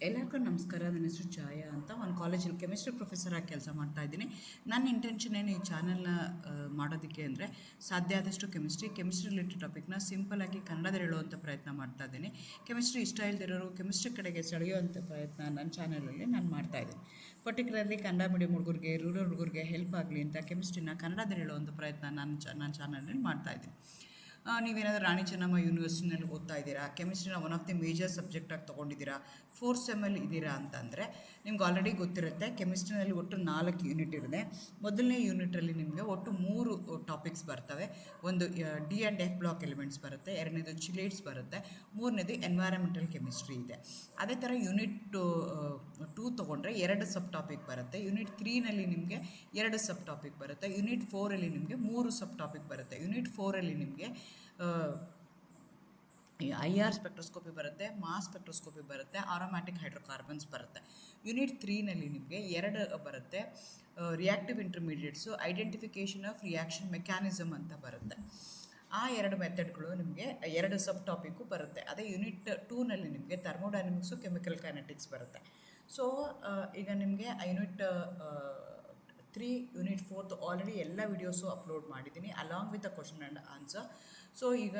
ಎಲ್ಲರಿಗೂ ನಮಸ್ಕಾರ. ನನ್ನ ಹೆಸರು ಛಾಯಾ ಅಂತ. ಒಂದು ಕಾಲೇಜಲ್ಲಿ ಕೆಮಿಸ್ಟ್ರಿ ಪ್ರೊಫೆಸರ್ ಆಗಿ ಕೆಲಸ ಮಾಡ್ತಾ ಇದ್ದೀನಿ. ನನ್ನ ಇಂಟೆನ್ಷನ್ ಏನು ಈ ಚಾನಲ್ನ ಮಾಡೋದಕ್ಕೆ ಅಂದರೆ, ಸಾಧ್ಯ ಆದಷ್ಟು ಕೆಮಿಸ್ಟ್ರಿ ರಿಲೇಟೆಡ್ ಟಾಪಿಕ್ನ ಸಿಂಪಲ್ಲಾಗಿ ಕನ್ನಡದಲ್ಲಿ ಹೇಳುವಂಥ ಪ್ರಯತ್ನ ಮಾಡ್ತಾ ಇದ್ದೀನಿ. ಕೆಮಿಸ್ಟ್ರಿ ಇಷ್ಟ ಇಲ್ದಿರೋರು ಕೆಮಿಸ್ಟ್ರಿ ಕಡೆಗೆ ಸೆಳೆಯುವಂಥ ಪ್ರಯತ್ನ ನನ್ನ ಚಾನಲಲ್ಲಿ ನಾನು ಮಾಡ್ತಾ ಇದ್ದೀನಿ. ಪರ್ಟಿಕ್ಯುಲರ್ಲಿ ಕನ್ನಡ ಮೀಡಿಯಂ ಹುಡುಗರಿಗೆ, ರೂರಲ್ ಹುಡುಗರಿಗೆ ಹೆಲ್ಪ್ ಆಗಲಿ ಅಂತ ಕೆಮಿಸ್ಟ್ರಿನ ಕನ್ನಡದಲ್ಲಿ ಹೇಳುವಂಥ ಪ್ರಯತ್ನ ನನ್ನ ಚಾನಲಲ್ಲಿ ಮಾಡ್ತಾ ಇದ್ದೀನಿ. ನೀವೇನಾದರೂ ರಾಣಿ ಚೆನ್ನಮ್ಮ ಯೂನಿವರ್ಸಿಟಿನಲ್ಲಿ ಓದ್ತಾ ಇದ್ದೀರಾ, ಕೆಮಿಸ್ಟ್ರಿನ ಒನ್ ಆಫ್ ದಿ ಮೇಜರ್ ಸಬ್ಜೆಕ್ಟಾಗಿ ತೊಗೊಂಡಿದ್ದೀರಾ, 4th ಸೆಮ್ಮಲ್ಲಿ ಇದ್ದೀರಾ ಅಂತಂದರೆ ನಿಮ್ಗೆ ಆಲ್ರೆಡಿ ಗೊತ್ತಿರುತ್ತೆ. ಕೆಮಿಸ್ಟ್ರಿನಲ್ಲಿ ಒಟ್ಟು 4 ಯೂನಿಟ್ ಇರುತ್ತೆ. ಮೊದಲನೇ ಯೂನಿಟಲ್ಲಿ ನಿಮಗೆ ಒಟ್ಟು 3 ಟಾಪಿಕ್ಸ್ ಬರ್ತವೆ. ಒಂದು D&F ಬ್ಲಾಕ್ ಎಲಿಮೆಂಟ್ಸ್ ಬರುತ್ತೆ, ಎರಡನೇದು ಚಿಲೇಟ್ಸ್ ಬರುತ್ತೆ, ಮೂರನೇದು ಎನ್ವೈರನ್ಮೆಂಟಲ್ ಕೆಮಿಸ್ಟ್ರಿ ಇದೆ. ಅದೇ ಥರ ಯೂನಿಟ್ 2 ತೊಗೊಂಡ್ರೆ 2 ಸಬ್ ಟಾಪಿಕ್ ಬರುತ್ತೆ. ಯೂನಿಟ್ 3ನಲ್ಲಿ ನಿಮಗೆ 2 ಸಬ್ ಟಾಪಿಕ್ ಬರುತ್ತೆ. ಯೂನಿಟ್ 4ಅಲ್ಲಿ ನಿಮಗೆ 3 ಸಬ್ ಟಾಪಿಕ್ ಬರುತ್ತೆ. ಯೂನಿಟ್ 4ಅಲ್ಲಿ ನಿಮಗೆ IR ಸ್ಪೆಕ್ಟ್ರೋಸ್ಕೋಪಿ ಬರುತ್ತೆ, ಮಾಸ್ ಸ್ಪೆಕ್ಟ್ರೋಸ್ಕೋಪಿ ಬರುತ್ತೆ, ಆರೋಮ್ಯಾಟಿಕ್ ಹೈಡ್ರೋಕಾರ್ಬನ್ಸ್ ಬರುತ್ತೆ. ಯೂನಿಟ್ 3ನಲ್ಲಿ ನಿಮಗೆ 2 ಬರುತ್ತೆ, reactive intermediates, identification of reaction mechanism ಅಂತ ಬರುತ್ತೆ. ಆ 2 ಮೆಥಡ್ಗಳು ನಿಮಗೆ 2 ಸಬ್ ಟಾಪಿಕ್ಕು ಬರುತ್ತೆ. ಅದೇ ಯೂನಿಟ್ 2ನಲ್ಲಿ ನಿಮಗೆ ಥರ್ಮೋಡೈನಮಿಕ್ಸು, ಕೆಮಿಕಲ್ ಕೈನೆಟಿಕ್ಸ್ ಬರುತ್ತೆ. ಸೊ ಈಗ ನಿಮಗೆ ಯೂನಿಟ್ 3, ಯೂನಿಟ್ 4 ಆಲ್ರೆಡಿ ಎಲ್ಲ ವೀಡಿಯೋಸು ಅಪ್ಲೋಡ್ ಮಾಡಿದ್ದೀನಿ along with the question and answer. So ಈಗ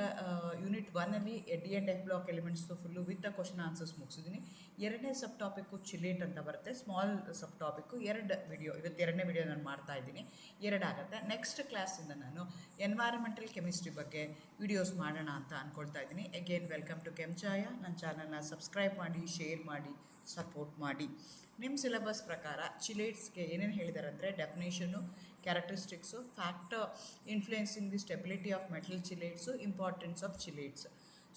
ಯೂನಿಟ್ 1ಅಲ್ಲಿ D&F block elements full with the question answers ಮುಗಿಸಿದ್ದೀನಿ. ಎರಡನೇ ಸಬ್ ಟಾಪಿಕ್ಕು ಚಿಲೇಟ್ ಅಂತ ಬರುತ್ತೆ, ಸ್ಮಾಲ್ ಸಬ್ ಟಾಪಿಕ್ಕು. 2 ವಿಡಿಯೋ, ಇವತ್ತು 2ನೇ ವಿಡಿಯೋ ನಾನು ಮಾಡ್ತಾ ಇದ್ದೀನಿ, 2 ಆಗುತ್ತೆ. ನೆಕ್ಸ್ಟ್ ಕ್ಲಾಸಿಂದ ನಾನು ಎನ್ವೈರನ್ಮೆಂಟಲ್ ಕೆಮಿಸ್ಟ್ರಿ ಬಗ್ಗೆ ವಿಡಿಯೋಸ್ ಮಾಡೋಣ ಅಂತ ಅಂದ್ಕೊಳ್ತಾ ಇದ್ದೀನಿ. ಅಗೇನ್ ವೆಲ್ಕಮ್ ಟು ಛಾಯಾ. ನನ್ನ ಚಾನಲ್ನ ಸಬ್ಸ್ಕ್ರೈಬ್ ಮಾಡಿ, ಶೇರ್ ಮಾಡಿ, ಸಪೋರ್ಟ್ ಮಾಡಿ. ನಿಮ್ಮ ಸಿಲೆಬಸ್ ಪ್ರಕಾರ ಚಿಲೇಟ್ಸ್ಗೆ ಏನೇನು ಹೇಳಿದ್ದಾರೆ ಅಂದರೆ, definition, characteristics, factor influencing the stability of metal chelates, importance of chelates.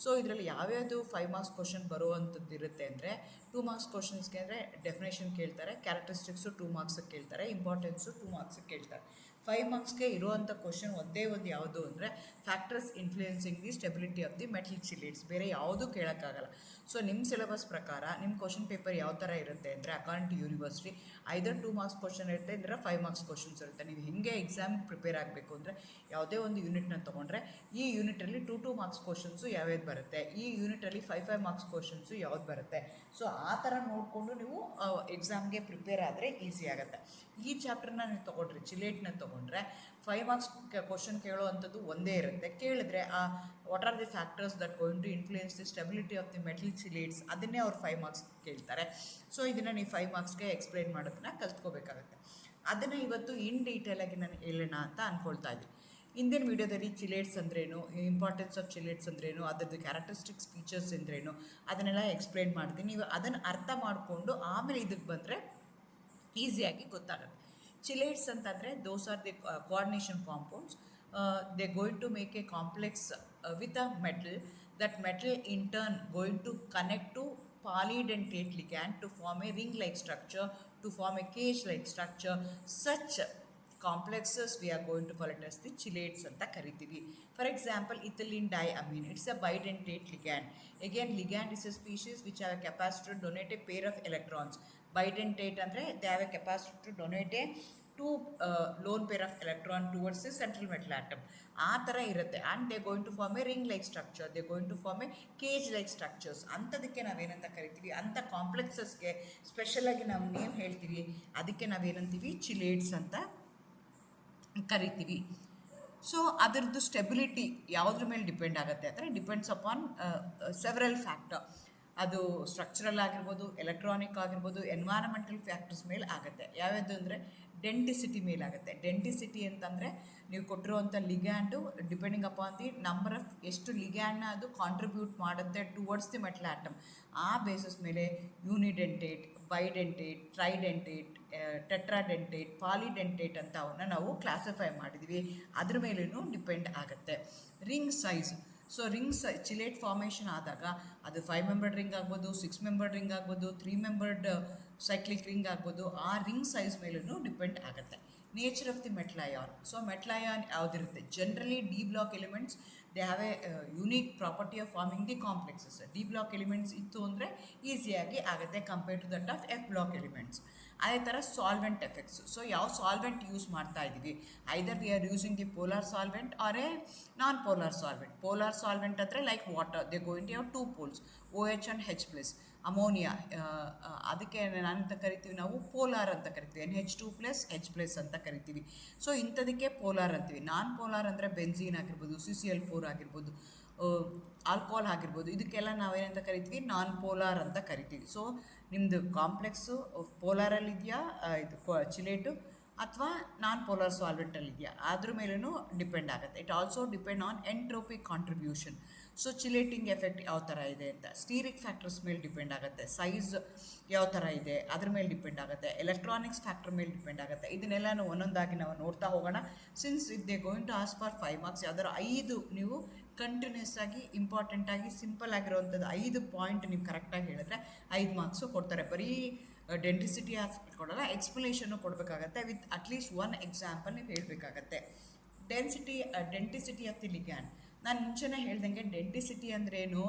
So ಇದರಲ್ಲಿ ಯಾವ್ಯಾವುದು 5 ಮಾರ್ಕ್ಸ್ ಕ್ವಶನ್ ಬರುವಂಥದ್ದು ಇರುತ್ತೆ ಅಂದರೆ, 2 ಮಾರ್ಕ್ಸ್ ಕ್ವಶನ್ಸ್ಗೆ ಅಂದರೆ ಡೆಫಿನೇಷನ್ ಕೇಳ್ತಾರೆ, ಕ್ಯಾರೆಕ್ಟರಿಸ್ಟಿಕ್ಸು 2 ಮಾರ್ಕ್ಸಿಗೆ ಕೇಳ್ತಾರೆ, ಇಂಪಾರ್ಟೆನ್ಸು 2 ಮಾರ್ಕ್ಸಿಗೆ ಕೇಳ್ತಾರೆ. 5 ಮಾರ್ಕ್ಸ್ಗೆ ಇರುವಂಥ ಕ್ವಶನ್ ಒಂದೇ ಒಂದು ಯಾವುದು ಅಂದರೆ, factors influencing the stability of the metal chelates. ಬೇರೆ ಯಾವುದೂ ಕೇಳೋಕ್ಕಾಗಲ್ಲ. ಸೊ ನಿಮ್ಮ ಸಿಲೆಬಸ್ ಪ್ರಕಾರ ನಿಮ್ಮ ಕ್ವಶನ್ ಪೇಪರ್ ಯಾವ ಥರ ಇರುತ್ತೆ ಅಂದರೆ, according to university either 2 marks question ಇರುತ್ತೆ, ಇಲ್ಲ 5 ಮಾರ್ಕ್ಸ್ ಕ್ವಶನ್ಸ್ ಇರುತ್ತೆ. ನೀವು ಹೇಗೆ ಎಕ್ಸಾಮ್ ಪ್ರಿಪೇರ್ ಆಗಬೇಕು ಅಂದರೆ, ಯಾವುದೇ ಒಂದು ಯೂನಿಟ್ನ ತೊಗೊಂಡ್ರೆ ಈ ಯೂನಿಟಲ್ಲಿ 2 ಮಾರ್ಕ್ಸ್ ಕ್ವಶನ್ಸು ಯಾವ್ಯಾವ್ದು ಬರುತ್ತೆ, ಈ ಯೂನಿಟಲ್ಲಿ 5 ಮಾರ್ಕ್ಸ್ ಕ್ವಶನ್ಸು ಯಾವ್ದು ಬರುತ್ತೆ. ಸೊ ಆ ಥರ ನೋಡಿಕೊಂಡು ನೀವು ಎಕ್ಸಾಮ್ಗೆ ಪ್ರಿಪೇರ್ ಆದರೆ ಈಸಿ ಆಗುತ್ತೆ. ಈ ಚಾಪ್ಟರ್ನ ನೀವು ತೊಗೊಂಡ್ರೆ, ಚಿಲೇಟ್ನ ತೊಗೊಂಡ್ರೆ 5 ಮಾರ್ಕ್ಸ್ ಕ್ವಶನ್ ಕೇಳೋ ಅಂಥದ್ದು ಒಂದೇ ಇರುತ್ತೆ. ಕೇಳಿದ್ರೆ what are the factors that going to influence the stability of the metal chelates, ಅದನ್ನೇ ಅವ್ರು 5 ಮಾರ್ಕ್ಸ್ ಕೇಳ್ತಾರೆ. ಸೊ ಇದನ್ನು ನೀವು 5 ಮಾರ್ಕ್ಸ್ಗೆ ಎಕ್ಸ್ಪ್ಲೈನ್ ಮಾಡೋದನ್ನ ಕಲ್ತ್ಕೋಬೇಕಾಗುತ್ತೆ. ಅದನ್ನು ಇವತ್ತು ಇನ್ ಡೀಟೇಲಾಗಿ ನಾನು ಹೇಳೋಣ ಅಂತ ಅಂದ್ಕೊಳ್ತಾ ಇದ್ದೀನಿ. ಇಂದಿನ ವೀಡಿಯೋದಲ್ಲಿ ಚಿಲೇಟ್ಸ್ ಅಂದ್ರೇನು, ಇಂಪಾರ್ಟೆನ್ಸ್ ಆಫ್ ಚಿಲೇಟ್ಸ್ ಅಂದ್ರೇನು, ಅದರದ್ದು ಕ್ಯಾರೆಕ್ಟರಿಸ್ಟಿಕ್ಸ್ ಫೀಚರ್ಸ್ ಅಂದ್ರೇನು, ಅದನ್ನೆಲ್ಲ ಎಕ್ಸ್ಪ್ಲೈನ್ ಮಾಡ್ತೀನಿ. ನೀವು ಅದನ್ನು ಅರ್ಥ ಮಾಡಿಕೊಂಡು ಆಮೇಲೆ ಇದಕ್ಕೆ ಬಂದರೆ ಈಸಿಯಾಗಿ ಗೊತ್ತಾಗುತ್ತೆ. ಚಿಲೇಟ್ಸ್ ಅಂತಂದರೆ those are the coordination compounds. They going to make a complex with a metal. That metal in turn going to connect to polydentate ligand to form a ring-like structure, to form a cage-like structure. Such complexes we are going to call it as the chilates anta ಕರಿತೀವಿ. For example, ethylene diamine, it's a bidentate ligand. Again, ligand is a species which have a capacity to donate a pair of electrons. Bidentate ಅಂದರೆ they have a capacity to donate a 2 lone pair of electron towards the central metal atom. ಆ ಥರ ಇರುತ್ತೆ. And they going to form a ring like structure, they going to form a cage like structures. ಅಂಥದಕ್ಕೆ ನಾವೇನಂತ ಕರಿತೀವಿ, ಅಂಥ ಕಾಂಪ್ಲೆಕ್ಸಸ್ಗೆ ಸ್ಪೆಷಲಾಗಿ ನಾವು name ಹೇಳ್ತೀವಿ, ಅದಕ್ಕೆ ನಾವೇನಂತೀವಿ, ಚಿಲೇಟ್ಸ್ ಅಂತ ಕರಿತೀವಿ. ಸೊ ಅದರದ್ದು ಸ್ಟೆಬಿಲಿಟಿ ಯಾವುದ್ರ ಮೇಲೆ ಡಿಪೆಂಡ್ ಆಗುತ್ತೆ ಅಂದರೆ, ಡಿಪೆಂಡ್ಸ್ ಅಪಾನ್ ಸೆವರಲ್ ಫ್ಯಾಕ್ಟರ್. ಅದು ಸ್ಟ್ರಕ್ಚರಲ್ ಆಗಿರ್ಬೋದು, ಎಲೆಕ್ಟ್ರಾನಿಕ್ ಆಗಿರ್ಬೋದು, ಎನ್ವೈರನ್ಮೆಂಟಲ್ ಫ್ಯಾಕ್ಟರ್ಸ್ ಮೇಲೆ ಆಗುತ್ತೆ. ಯಾವ್ಯಾವುದು ಅಂದರೆ ಡೆಂಟಿಸಿಟಿ ಮೇಲಾಗುತ್ತೆ. ಡೆಂಟಿಸಿಟಿ ಅಂತಂದರೆ ನೀವು ಕೊಟ್ಟಿರುವಂಥ ligand depending upon the number of ಎಷ್ಟು ಲಿಗ್ಯಾಂಡ್ನ ಅದು ಕಾಂಟ್ರಿಬ್ಯೂಟ್ ಮಾಡುತ್ತೆ ಟುವರ್ಡ್ಸ್ ದಿ ಮೆಟಲ್ ಆಟಮ್. ಆ ಬೇಸಿಸ್ ಮೇಲೆ ಯೂನಿಡೆಂಟೇಟ್, ಬೈಡೆಂಟೇಟ್, ಟ್ರೈಡೆಂಟೇಟ್, ಟೆಟ್ರಾಡೆಂಟೇಟ್, ಪಾಲಿಡೆಂಟೇಟ್ ಅಂತ ಅವನ್ನ ನಾವು ಕ್ಲಾಸಿಫೈ ಮಾಡಿದ್ವಿ. ಅದ್ರ ಮೇಲೂ ಡಿಪೆಂಡ್ ಆಗುತ್ತೆ. Ring size. So chelate formation ಆದಾಗ ಅದು 5 ಮೆಂಬರ್ಡ್ ರಿಂಗ್ ಆಗ್ಬೋದು, 6 ಮೆಂಬರ್ಡ್ ರಿಂಗ್ ಆಗ್ಬೋದು, 3 ಮೆಂಬರ್ಡ್ ಸೈಕ್ಲಿಕ್ ರಿಂಗ್ ಆಗ್ಬೋದು. ಆ ರಿಂಗ್ ಸೈಜ್ ಮೇಲೂ ಡಿಪೆಂಡ್ ಆಗುತ್ತೆ. Nature of the metal ion. So metal ion ಯಾವುದಿರುತ್ತೆ, generally d block elements they have a unique property of forming the complexes. D block elements ಇತ್ತು ಅಂದರೆ ಈಸಿಯಾಗಿ ಆಗುತ್ತೆ compare to that of f block elements. ಅದೇ ಥರ solvent effects. So ಯಾವ solvent use ಮಾಡ್ತಾ ಇದ್ದೀವಿ, either we are using the polar solvent or a non polar solvent. Polar solvent ಅಂದರೆ like water, they going to have 2 poles, OH and H+. Ammonia, ಅದಕ್ಕೆ ನಾನಂತ ಕರಿತೀವಿ ನಾವು ಪೋಲಾರ್ ಅಂತ ಕರಿತೀವಿ, NH2+H+ ಅಂತ ಕರಿತೀವಿ. ಸೊ ಇಂಥದಕ್ಕೆ ಪೋಲಾರ್ ಅಂತೀವಿ. ನಾನ್ ಪೋಲಾರ್ ಅಂದರೆ ಬೆನ್ಝೀನ್ ಆಗಿರ್ಬೋದು, CCl4 ಆಗಿರ್ಬೋದು, ಆಲ್ಕೋಹಾಲ್ ಆಗಿರ್ಬೋದು, ಇದಕ್ಕೆಲ್ಲ ನಾವೇನಂತ ಕರಿತೀವಿ, ನಾನ್ ಪೋಲಾರ್ ಅಂತ ಕರಿತೀವಿ. ಸೊ ನಿಮ್ಮದು ಕಾಂಪ್ಲೆಕ್ಸು ಪೋಲಾರಲ್ಲಿದೆಯಾ ಇದು ಚಿಲೇಟು ಅಥವಾ ನಾನ್ ಪೋಲಾರ್ ಸಾಲ್ವೆಂಟಲ್ಲಿದೆಯಾ ಅದ್ರ ಮೇಲೂ ಡಿಪೆಂಡ್ ಆಗುತ್ತೆ. It also depend on entropic contribution. So chelating effect ಯಾವ ಥರ ಇದೆ ಅಂತ, ಸ್ಟೀರಿಕ್ ಫ್ಯಾಕ್ಟರ್ಸ್ ಮೇಲೆ ಡಿಪೆಂಡ್ ಆಗುತ್ತೆ, ಸೈಜ್ ಯಾವ ಥರ ಇದೆ ಅದ್ರ ಮೇಲೆ ಡಿಪೆಂಡ್ ಆಗುತ್ತೆ, ಎಲೆಕ್ಟ್ರಾನಿಕ್ಸ್ ಫ್ಯಾಕ್ಟರ್ ಮೇಲೆ ಡಿಪೆಂಡ್ ಆಗುತ್ತೆ. ಇದನ್ನೆಲ್ಲನೂ ಒಂದೊಂದಾಗಿ ನಾವು ನೋಡ್ತಾ ಹೋಗೋಣ. Since they going to ask for 5 marks, ಯಾವ್ದಾದ್ರು 5 ನೀವು ಕಂಟಿನ್ಯೂಸ್ ಆಗಿ ಇಂಪಾರ್ಟೆಂಟಾಗಿ ಸಿಂಪಲ್ ಆಗಿರೋವಂಥದ್ದು 5 ಪಾಯಿಂಟ್ ನೀವು ಕರೆಕ್ಟಾಗಿ ಹೇಳಿದ್ರೆ 5 ಮಾರ್ಕ್ಸು ಕೊಡ್ತಾರೆ. ಬರೀ ಡೆಂಟಿಸಿಟಿ ಕೊಡೋಲ್ಲ, ಎಕ್ಸ್ಪ್ಲನೇಷನ್ನು ಕೊಡಬೇಕಾಗತ್ತೆ. ವಿತ್ ಅಟ್ಲೀಸ್ಟ್ 1 ಎಕ್ಸಾಂಪಲ್ ನೀವು ಹೇಳಬೇಕಾಗತ್ತೆ. Denticity of the ligand. ನಾನು ಮುಂಚೆನೇ ಹೇಳ್ದಂಗೆ ಡೆಂಟಿಸಿಟಿ ಅಂದ್ರೇನು,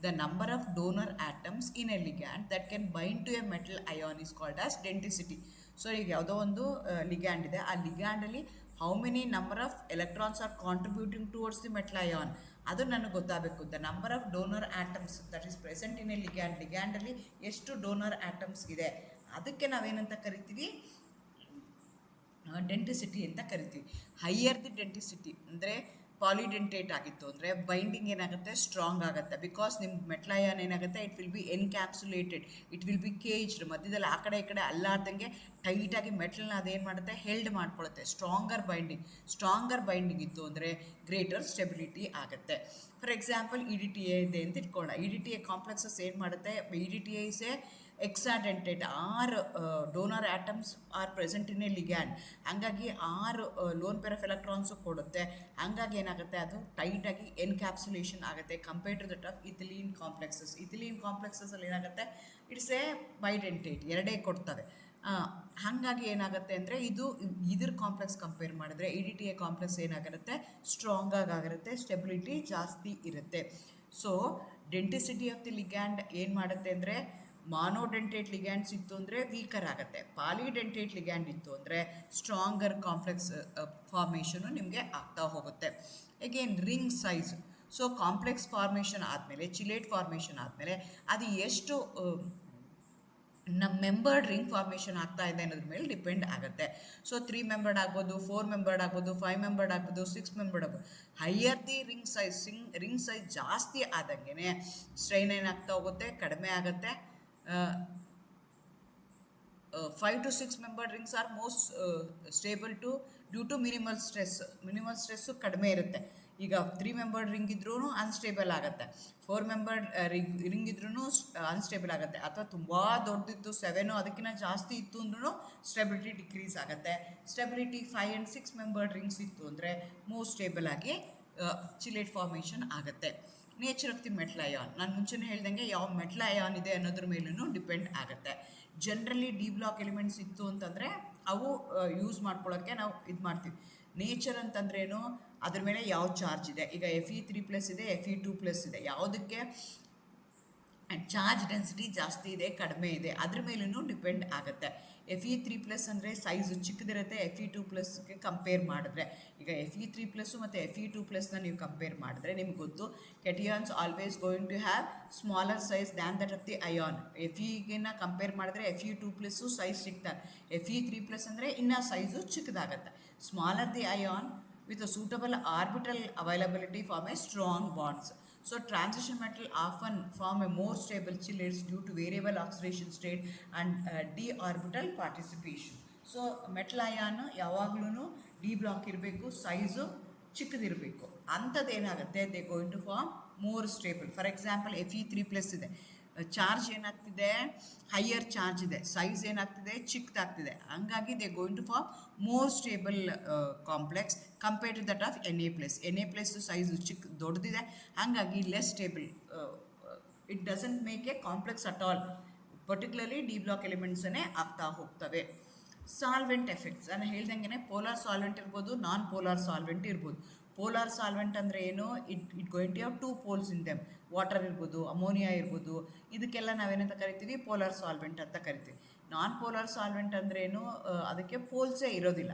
the number of donor atoms in a ligand that can bind to a metal ion is called as denticity. So ಈಗ ಯಾವುದೋ ಒಂದು ಲಿಗ್ಯಾಂಡ್ ಇದೆ, ಆ ಲಿಗ್ಯಾಂಡಲ್ಲಿ how many number of electrons are contributing towards the metal ion, ಅದು ನನಗೆ ಗೊತ್ತಾಗಬೇಕು. The number of donor atoms that is present in a ಲಿಗ್ಯಾಂಡಲ್ಲಿ ಎಷ್ಟು ಡೋನರ್ ಆಟಮ್ಸ್ ಇದೆ, ಅದಕ್ಕೆ ನಾವೇನಂತ ಕರಿತೀವಿ, ಡೆಂಟಿಸಿಟಿ ಅಂತ ಕರಿತೀವಿ. ಹೈಯರ್ ದಿ ಡೆಂಟಿಸಿಟಿ ಅಂದರೆ ಪಾಲಿಡೆಂಟೇಟ್ ಆಗಿತ್ತು ಅಂದರೆ ಬೈಂಡಿಂಗ್ ಏನಾಗುತ್ತೆ, ಸ್ಟ್ರಾಂಗ್ ಆಗುತ್ತೆ. ಬಿಕಾಸ್ ನಿಮ್ಮ ಮೆಟ್ಲಯಾನ್ ಏನಾಗುತ್ತೆ, it will be encapsulated, it will be caged, ಮಧ್ಯದಲ್ಲಿ ಆ ಕಡೆ ಈ ಕಡೆ ಅಲ್ಲಾರ್ದಂಗೆ ಟೈಟಾಗಿ ಮೆಟ್ಲನ್ನ ಅದೇನು ಮಾಡುತ್ತೆ, ಹೆಲ್ಡ್ ಮಾಡ್ಕೊಳ್ಳುತ್ತೆ. ಸ್ಟ್ರಾಂಗರ್ ಬೈಂಡಿಂಗ್ ಇತ್ತು ಅಂದರೆ ಗ್ರೇಟರ್ ಸ್ಟೆಬಿಲಿಟಿ ಆಗುತ್ತೆ. ಫಾರ್ ಎಕ್ಸಾಂಪಲ್ EDTA ಇದೆ ಅಂತ ಇಟ್ಕೊಳ್ಳೋಣ. EDTA ಕಾಂಪ್ಲೆಕ್ಸಸ್ ಏನು ಮಾಡುತ್ತೆ, EDTA is a hexadentate, 6 donor atoms are present in a ligand. ಹಂಗಾಗಿ 6 ಲೋನ್ ಪೇರ್ ಆಫ್ ಎಲೆಕ್ಟ್ರಾನ್ಸು ಕೊಡುತ್ತೆ. ಹಂಗಾಗಿ ಏನಾಗುತ್ತೆ, ಅದು ಟೈಟಾಗಿ ಎನ್ಕ್ಯಾಪ್ಸುಲೇಷನ್ ಆಗುತ್ತೆ compared to that of ethylene complexes. Ethylene ಕಾಂಪ್ಲೆಕ್ಸಸಲ್ಲಿ ಏನಾಗುತ್ತೆ, ಇಟ್ಸ್ ಎ ಬೈಡೆಂಟೇಟ್, ಎರಡೇ ಕೊಡ್ತವೆ. ಹಾಗಾಗಿ ಏನಾಗುತ್ತೆ ಅಂದರೆ ಇದ್ರ ಕಾಂಪ್ಲೆಕ್ಸ್ ಕಂಪೇರ್ ಮಾಡಿದ್ರೆ EDTA ಕಾಂಪ್ಲೆಕ್ಸ್ ಏನಾಗಿರುತ್ತೆ, ಸ್ಟ್ರಾಂಗ್ ಆಗಿರುತ್ತೆ, ಸ್ಟೆಬಿಲಿಟಿ ಜಾಸ್ತಿ ಇರುತ್ತೆ. ಸೊ ಡೆಂಟಿಸಿಟಿ ಆಫ್ ದಿ ಲಿಗ್ಯಾಂಡ್ ಏನು ಮಾಡುತ್ತೆ ಅಂದರೆ, ಮಾನೋಡೆಂಟೇಟ್ ಲಿಗ್ಯಾಂಡ್ಸ್ ಇತ್ತು ಅಂದರೆ ವೀಕರ್ ಆಗುತ್ತೆ, ಪಾಲಿಡೆಂಟೇಟ್ ಲಿಗ್ಯಾಂಡ್ ಇತ್ತು ಅಂದರೆ ಸ್ಟ್ರಾಂಗರ್ ಕಾಂಪ್ಲೆಕ್ಸ್ ಫಾರ್ಮೇಷನು ನಿಮಗೆ ಆಗ್ತಾ ಹೋಗುತ್ತೆ. Again ring size. So complex formation ಆದಮೇಲೆ, ಚಿಲೇಟ್ ಫಾರ್ಮೇಷನ್ ಆದಮೇಲೆ ಅದು ಎಷ್ಟು ಮೆಂಬರ್ಡ್ ರಿಂಗ್ ಫಾರ್ಮೇಷನ್ ಆಗ್ತಾ ಇದೆ ಅನ್ನೋದ್ರ ಮೇಲೆ ಡಿಪೆಂಡ್ ಆಗುತ್ತೆ. ಸೊ 3 ಮೆಂಬರ್ಡ್ ಆಗ್ಬೋದು, 4 ಮೆಂಬರ್ಡ್ ಆಗ್ಬೋದು, 5 ಮೆಂಬರ್ಡ್ ಆಗ್ಬೋದು, 6 ಮೆಂಬರ್ಡ್ ಆಗ್ಬೋದು. ಹೈಯರ್ ದಿ ರಿಂಗ್ ಸೈಜ್ ಜಾಸ್ತಿ ಆದಂಗೆ ಸ್ಟ್ರೈನ್ ಏನಾಗ್ತಾ ಹೋಗುತ್ತೆ, ಕಡಿಮೆ ಆಗುತ್ತೆ. 5 to 6 membered rings are most stable due to minimal stress ಕಡಿಮೆ ಇರುತ್ತೆ. ಈಗ 3 membered ರಿಂಗ್ ಇದ್ರೂ ಅನ್ಸ್ಟೇಬಲ್ ಆಗುತ್ತೆ, 4 membered ರಿಂಗ್ ಇದ್ರೂ ಅನ್ಸ್ಟೇಬಲ್ ಆಗುತ್ತೆ, ಅಥವಾ ತುಂಬ ದೊಡ್ಡದಿತ್ತು 7 ಅದಕ್ಕಿಂತ ಜಾಸ್ತಿ ಇತ್ತು ಅಂದ್ರೂ ಸ್ಟೆಬಿಲಿಟಿ ಡಿಕ್ರೀಸ್ ಆಗುತ್ತೆ. ಸ್ಟೆಬಿಲಿಟಿ 5 and 6 membered ರಿಂಗ್ಸ್ ಇತ್ತು ಅಂದರೆ ಮೋಸ್ಟ್ ಸ್ಟೇಬಲ್ ಆಗಿ ಚಿಲೇಟ್ ಫಾರ್ಮೇಷನ್ ಆಗುತ್ತೆ. Nature of the metal ion, ನಾನು ಮುಂಚೆನೇ ಹೇಳ್ದಂಗೆ ಯಾವ ಮೆಟಲ್ ಅಯಾನ್ ಇದೆ ಅನ್ನೋದ್ರ ಮೇಲೂ ಡಿಪೆಂಡ್ ಆಗುತ್ತೆ. ಜನರಲಿ ಡಿ ಬ್ಲಾಕ್ ಎಲಿಮೆಂಟ್ಸ್ ಇತ್ತು ಅಂತಂದರೆ ಅವು ಯೂಸ್ ಮಾಡ್ಕೊಳ್ಳೋಕ್ಕೆ ನಾವು ಇದು ಮಾಡ್ತೀವಿ. ನೇಚರ್ ಅಂತಂದ್ರೇನು, ಅದ್ರ ಮೇಲೆ ಯಾವ ಚಾರ್ಜ್ ಇದೆ. ಈಗ Fe3+ ಇದೆ, Fe2+ ಇದೆ, ಯಾವುದಕ್ಕೆ ಚಾರ್ಜ್ ಡೆನ್ಸಿಟಿ ಜಾಸ್ತಿ ಇದೆ ಕಡಿಮೆ ಇದೆ ಅದ್ರ ಮೇಲೂ ಡಿಪೆಂಡ್ ಆಗುತ್ತೆ. Fe3+ ಅಂದರೆ ಸೈಜು ಚಿಕ್ಕದಿರುತ್ತೆ Fe2+ಗೆ ಕಂಪೇರ್ ಮಾಡಿದ್ರೆ. ಈಗ Fe3+ ಮತ್ತು Fe2+ನ ನೀವು ಕಂಪೇರ್ ಮಾಡಿದ್ರೆ ನಿಮ್ಗೆ ಗೊತ್ತು, cations always going to have smaller size than that of the ion. Feಗಿನ ಕಂಪೇರ್ ಮಾಡಿದ್ರೆ Fe2+ ಸೈಜ್ ಚಿಕ್ಕದಾಗಿ, Fe3+ ಅಂದರೆ ಇನ್ನೂ ಸೈಜು ಚಿಕ್ಕದಾಗತ್ತೆ. Smaller the ion with a suitable orbital availability form a strong bonds. So transition metal often form a more stable chelates due to variable oxidation state and d orbital participation. So metal ion ಯಾವಾಗ್ಲೂ D block ಇರಬೇಕು, size ಚಿಕ್ಕದಿರಬೇಕು. ಅಂಥದ್ದು ಏನಾಗುತ್ತೆ, they going to form more stable. For example Fe3+ ಇದೆ, charge ಏನಾಗ್ತಿದೆ, higher charge ಇದೆ, size ಏನಾಗ್ತಿದೆ, ಚಿಕ್ಕದಾಗ್ತಿದೆ. ಹಂಗಾಗಿ they going to form more stable complex compared to that of Na+. Size ದೊಡ್ಡದಿದೆ, ಹಾಗಾಗಿ less stable. It doesn't make a complex at all. Particularly d block ಎಲಿಮೆಂಟ್ಸನ್ನೇ ಆಗ್ತಾ ಹೋಗ್ತವೆ. ಸಾಲ್ವೆಂಟ್ ಎಫೆಕ್ಟ್ಸ್ ನಾನು ಹೇಳ್ದಂಗೆ ಪೋಲಾರ್ ಸಾಲ್ವೆಂಟ್ ಇರ್ಬೋದು, ನಾನ್ ಪೋಲಾರ್ ಸಾಲ್ವೆಂಟ್ ಇರ್ಬೋದು. Polar solvent ಅಂದರೆ ಏನು, it going to have 2 poles in them. Water ಇರ್ಬೋದು, ಅಮೋನಿಯಾ ಇರ್ಬೋದು, ಇದಕ್ಕೆಲ್ಲ ನಾವೇನಂತ ಕರಿತೀವಿ, ಪೋಲಾರ್ ಸಾಲ್ವೆಂಟ್ ಅಂತ ಕರಿತೀವಿ. ನಾನ್ ಪೋಲಾರ್ ಸಾಲ್ವೆಂಟ್ ಅಂದ್ರೇನು, ಅದಕ್ಕೆ ಪೋಲ್ಸೇ ಇರೋದಿಲ್ಲ.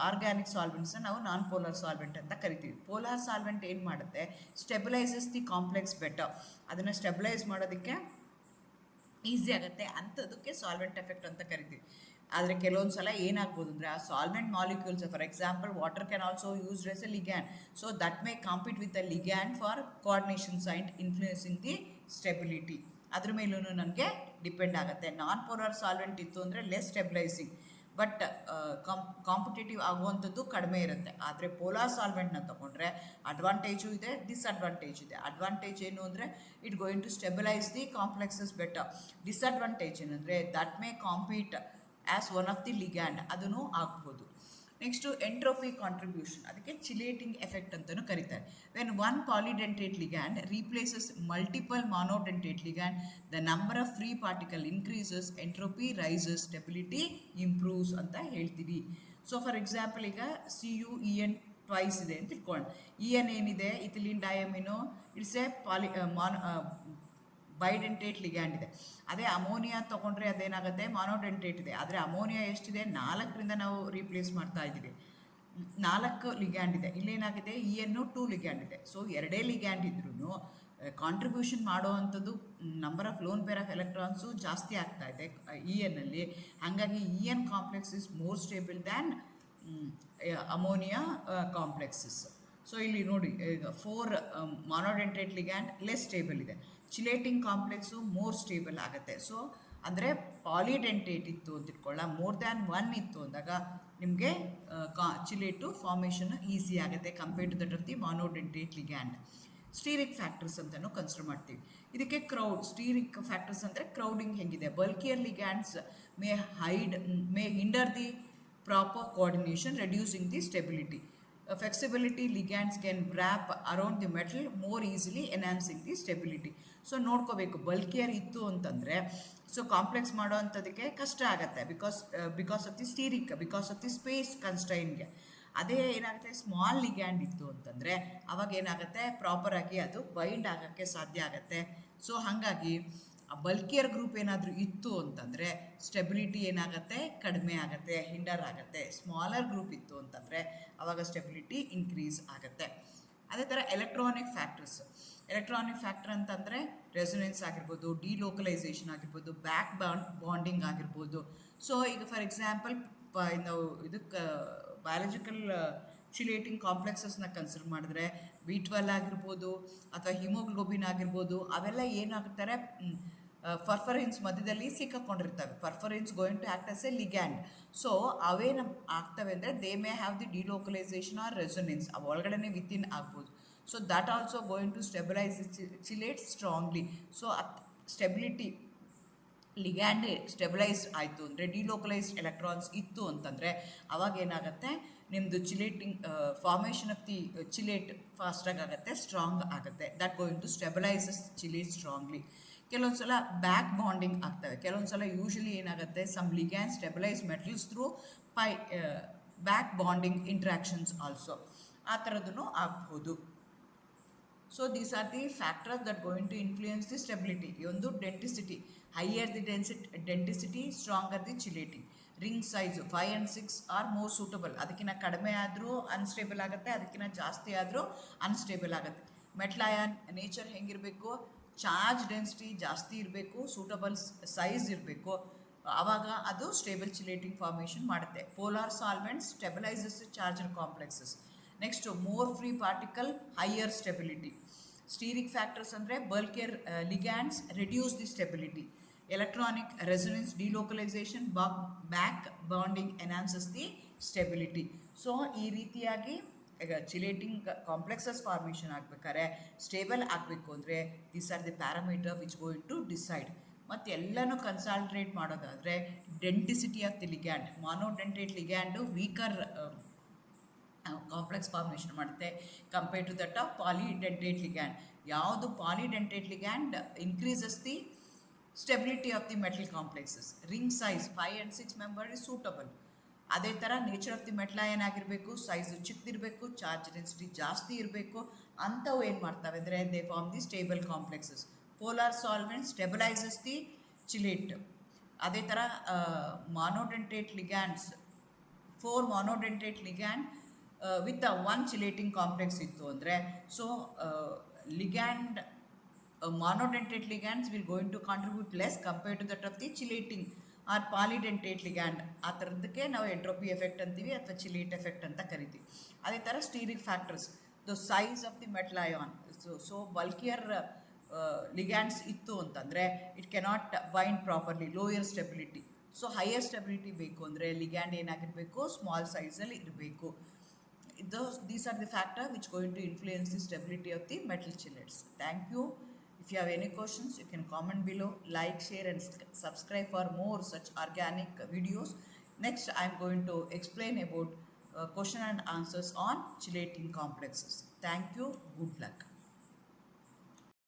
ಆರ್ಗ್ಯಾನಿಕ್ ಸಾಲ್ವೆಂಟ್ಸ್ನ ನಾವು ನಾನ್ ಪೋಲಾರ್ ಸಾಲ್ವೆಂಟ್ ಅಂತ ಕರಿತೀವಿ. ಪೋಲಾರ್ ಸಾಲ್ವೆಂಟ್ ಏನು ಮಾಡುತ್ತೆ, ಸ್ಟೆಬಿಲೈಸಸ್ ದಿ ಕಾಂಪ್ಲೆಕ್ಸ್ ಬೆಟರ್. ಅದನ್ನು ಸ್ಟೆಬಿಲೈಸ್ ಮಾಡೋದಕ್ಕೆ ಈಸಿ ಆಗುತ್ತೆ ಅಂಥದಕ್ಕೆ ಸಾಲ್ವೆಂಟ್ ಎಫೆಕ್ಟ್ ಅಂತ ಕರಿತೀವಿ. ಆದರೆ ಕೆಲವೊಂದು ಸಲ ಏನಾಗ್ಬೋದು ಅಂದರೆ ಆ solvent molecules, for example water can also used as a ligand, so that may compete with a ligand for coordinations and influencing the stability. ಅದ್ರ ಮೇಲೂ ನನಗೆ ಡಿಪೆಂಡ್ ಆಗುತ್ತೆ. ನಾನ್ ಪೋಲಾರ್ ಸಾಲ್ವೆಂಟ್ ಇತ್ತು ಅಂದರೆ ಲೆಸ್ ಸ್ಟೆಬಿಲೈಸಿಂಗ್, ಬಟ್ ಕಾಂಪಿಟೇಟಿವ್ ಆಗುವಂಥದ್ದು ಕಡಿಮೆ ಇರುತ್ತೆ. ಆದರೆ ಪೋಲಾರ್ ಸಾಲ್ವೆಂಟ್ನ ತೊಗೊಂಡ್ರೆ ಅಡ್ವಾಂಟೇಜು ಇದೆ, ಡಿಸ್ಅಡ್ವಾಂಟೇಜ್ ಇದೆ. ಅಡ್ವಾಂಟೇಜ್ ಏನು ಅಂದರೆ it going to stabilise the complexes better. Disadvantage ಏನಂದರೆ that may compete as one of the ligand, ಅದನ್ನು ಆಗ್ಬೋದು. ನೆಕ್ಸ್ಟು ಎಂಟ್ರೋಪಿ ಕಾಂಟ್ರಿಬ್ಯೂಷನ್, ಅದಕ್ಕೆ ಚಿಲೇಟಿಂಗ್ ಎಫೆಕ್ಟ್ ಅಂತಲೂ ಕರೀತಾರೆ. When one polydentate ligand replaces multiple monodentate ligand, the number of free particle increases, entropy rises, stability improves ಅಂತ ಹೇಳ್ತೀವಿ. So for example ಈಗ CuEn twice ಇದೆ ಅಂತ ಇಟ್ಕೊಂಡು, En ಏನಿದೆ ethylene diamino, it's a bidentate ligand ಇದೆ. ಅದೇ ಅಮೋನಿಯಾ ತೊಗೊಂಡ್ರೆ ಅದೇನಾಗುತ್ತೆ ಮಾನೋಡೆಂಟೇಟ್ ಇದೆ. ಆದರೆ ಅಮೋನಿಯಾ ಎಷ್ಟಿದೆ 4ರಿಂದ ನಾವು ರೀಪ್ಲೇಸ್ ಮಾಡ್ತಾ ಇದ್ದೀವಿ. 4 ಲಿಗ್ಯಾಂಡ್ ಇದೆ. ಇಲ್ಲೇನಾಗಿದೆ En 2 ಲಿಗ್ಯಾಂಡ್ ಇದೆ. ಸೊ 2 ಲಿಗ್ಯಾಂಡ್ ಇದ್ರೂ ಕಾಂಟ್ರಿಬ್ಯೂಷನ್ ಮಾಡುವಂಥದ್ದು number of lone pair of electrons ಜಾಸ್ತಿ ಆಗ್ತಾ ಇದೆ Enನಲ್ಲಿ. ಹಾಗಾಗಿ En complex is more stable than ammonia complexes. So ಇಲ್ಲಿ ನೋಡಿ ಈಗ 4 ಮಾನೋಡೆಂಟೇಟ್ ಲಿಗ್ಯಾಂಡ್ ಲೆಸ್ ಸ್ಟೇಬಲ್ ಇದೆ, ಚಿಲೇಟಿಂಗ್ ಕಾಂಪ್ಲೆಕ್ಸು ಮೋರ್ ಸ್ಟೇಬಲ್ ಆಗುತ್ತೆ. ಸೊ ಅಂದರೆ ಪಾಲಿಡೆಂಟೇಟ್ ಇತ್ತು ಅಂತ ಇಟ್ಕೊಳ್ಳ, ಮೋರ್ ದ್ಯಾನ್ 1 ಇತ್ತು ಅಂದಾಗ ನಿಮಗೆ ಚಿಲೇಟು ಫಾರ್ಮೇಷನ್ ಈಸಿ ಆಗುತ್ತೆ compared to that of the monodentate ligand. Steric factors ಅಂತಲೂ ಕನ್ಸಿಡರ್ ಮಾಡ್ತೀವಿ. ಇದಕ್ಕೆ ಸ್ಟೀರಿಕ್ ಫ್ಯಾಕ್ಟರ್ಸ್ ಅಂದರೆ ಕ್ರೌಡಿಂಗ್ ಹೆಂಗಿದೆ. Bulkier ligands may hinder the proper coordination, reducing the stability. Flexibility ligands can wrap around the metal more easily, enhancing the stability. So ನೋಡ್ಕೋಬೇಕು, bulkier ಇತ್ತು ಅಂತಂದರೆ so complex ಮಾಡೋ ಅಂಥದಕ್ಕೆ ಕಷ್ಟ ಆಗುತ್ತೆ, because of the steric, because of the space ಕನ್ಸ್ಟ್ರೈನ್ಗೆ. ಅದೇ ಏನಾಗುತ್ತೆ ಸ್ಮಾಲ್ ಲಿಗ್ಯಾಂಡ್ ಇತ್ತು ಅಂತಂದರೆ ಅವಾಗ ಏನಾಗುತ್ತೆ ಪ್ರಾಪರಾಗಿ ಅದು ಬೈಂಡ್ ಆಗೋಕ್ಕೆ ಸಾಧ್ಯ ಆಗುತ್ತೆ. ಸೊ ಹಾಗಾಗಿ ಆ ಬಲ್ಕಿಯರ್ ಗ್ರೂಪ್ ಏನಾದರೂ ಇತ್ತು ಅಂತಂದರೆ ಸ್ಟೆಬಿಲಿಟಿ ಏನಾಗುತ್ತೆ ಕಡಿಮೆ ಆಗುತ್ತೆ, ಹಿಂಡರ್ ಆಗುತ್ತೆ. ಸ್ಮಾಲರ್ ಗ್ರೂಪ್ ಇತ್ತು ಅಂತಂದರೆ ಆವಾಗ ಸ್ಟೆಬಿಲಿಟಿ ಇನ್ಕ್ರೀಸ್ ಆಗುತ್ತೆ. ಅದೇ ಥರ ಎಲೆಕ್ಟ್ರಾನಿಕ್ ಫ್ಯಾಕ್ಟರ್ ಅಂತಂದರೆ ರೆಸೊನೆನ್ಸ್ ಆಗಿರ್ಬೋದು, ಡಿಲೋಕಲೈಸೇಷನ್ ಆಗಿರ್ಬೋದು, ಬ್ಯಾಕ್ ಬಾಂಡಿಂಗ್ ಆಗಿರ್ಬೋದು. ಸೊ ಈಗ ಫಾರ್ ಎಕ್ಸಾಂಪಲ್ ನಾವು ಇದಕ್ಕೆ ಬಯಾಲಜಿಕಲ್ ಚಿಲೇಟಿಂಗ್ ಕಾಂಪ್ಲೆಕ್ಸಸ್ನ ಕನ್ಸಿಡರ್ ಮಾಡಿದ್ರೆ B12 ಆಗಿರ್ಬೋದು ಅಥವಾ ಹಿಮೋಗ್ಲೋಬಿನ್ ಆಗಿರ್ಬೋದು, ಅವೆಲ್ಲ ಏನಾಗ್ತಾರೆ ಪರ್ಫರಿನ್ಸ್ ಮಧ್ಯದಲ್ಲಿ ಸಿಕ್ಕಾಕೊಂಡಿರ್ತವೆ. Porphyrins going to act as a ligand. So ಅವೇನು ಆಗ್ತವೆ ಅಂದರೆ they may have the delocalisation or resonance, ಅವು ಒಳಗಡೆ ವಿತಿನ್ ಆಗ್ಬೋದು. So that also going to stabilise chelate strongly. So stability ligand stabilise ಆಯಿತು ಅಂದರೆ, ಡಿಲೋಕಲೈಸ್ಡ್ ಎಲೆಕ್ಟ್ರಾನ್ಸ್ ಇತ್ತು ಅಂತಂದರೆ ಅವಾಗ ಏನಾಗುತ್ತೆ ನಿಮ್ಮದು chelating formation of the chelate ಫಾಸ್ಟಾಗಿ ಆಗುತ್ತೆ, ಸ್ಟ್ರಾಂಗ್ ಆಗುತ್ತೆ. That going to stabilises chelate strongly. ಕೆಲವೊಂದು ಸಲ ಬ್ಯಾಕ್ ಬಾಂಡಿಂಗ್ ಆಗ್ತವೆ. ಕೆಲವೊಂದು ಸಲ ಯೂಶಲಿ ಏನಾಗುತ್ತೆ some ligand stabilise metals through back bonding interactions also, ಆ ಥರದ್ದು ಆಗ್ಬೋದು. So these are the factors that going to influence the stability. ಈ ಒಂದು denticity, higher the denticity stronger the chelating. Ring size 5 and 6 are more suitable. ಅದಕ್ಕಿಂತ ಕಡಿಮೆ ಆದರೂ unstable ಆಗುತ್ತೆ, ಅದಕ್ಕಿಂತ ಜಾಸ್ತಿ ಆದರೂ ಅನ್ಸ್ಟೇಬಲ್ ಆಗುತ್ತೆ. ಮೆಟಲ್ ಅಯಾನ್ ನೇಚರ್ ಹೆಂಗಿರಬೇಕು, ಚಾರ್ಜ್ ಡೆನ್ಸಿಟಿ ಜಾಸ್ತಿ ಇರಬೇಕು, ಸೂಟಬಲ್ ಸೈಜ್ ಇರಬೇಕು, ಆವಾಗ ಅದು ಸ್ಟೇಬಲ್ ಚಿಲೇಟಿಂಗ್ ಫಾರ್ಮೇಷನ್ ಮಾಡುತ್ತೆ. Polar solvents stabilises charger complexes. Next more free particle, higher stability. Steric factors ಅಂದರೆ bulkier ligands reduce the stability. Electronic resonance delocalisation, back bonding enhances the stability. So ಈ ರೀತಿಯಾಗಿ ಈಗ chelating complexes formation ಆಗಬೇಕಾದ್ರೆ stable ಆಗಬೇಕು ಅಂದರೆ these are the parameter which going to decide. ಮತ್ತು ಎಲ್ಲನೂ ಕನ್ಸಾಲ್ಟ್ರೇಟ್ ಮಾಡೋದಾದರೆ denticity of the ligand. Monodentate ligand weaker complex formation ಮಾಡುತ್ತೆ compared to that of polydentate ligand. ಯಾವುದು polydentate ligand increases the stability of the metal complexes. Ring size 5 and 6 member is suitable. ಅದೇ ಥರ nature of the metal ಏನಾಗಿರಬೇಕು, size ಚಿಕ್ಕದಿರಬೇಕು, charge density ಜಾಸ್ತಿ ಇರಬೇಕು. ಅಂಥವು ಏನು ಮಾಡ್ತವೆ ಅಂದರೆ they form the stable complexes. Polar solvent stabilises the chelate. ಅದೇ ಥರ monodentate ligands 4 monodentate ligand with 1 chelating complex ಇತ್ತು ಅಂದರೆ so ligand monodentate ligands will going to contribute less compared to that of the chelating or polydentate ligand. ಆ ಥರದಕ್ಕೆ ನಾವು entropy effect ಅಂತೀವಿ ಅಥವಾ chelate effect ಅಂತ ಕರಿತೀವಿ. ಅದೇ ಥರ stearic factors, the size of the metal ion. So bulkier ligands ಇತ್ತು ಅಂತಂದರೆ it cannot bind properly, lower stability. So higher stability ಬೇಕು ಅಂದರೆ ಲಿಗ್ಯಾಂಡ್ ಏನಾಗಿರಬೇಕು, ಸ್ಮಾಲ್ ಸೈಜಲ್ಲಿ ಇರಬೇಕು. These are the factors which going to influence the stability of the metal chelates. Thank you. If you have any questions, you can comment below, like, share and subscribe for more such organic videos. Next, I am going to explain about question and answers on chelating complexes. Thank you. Good luck.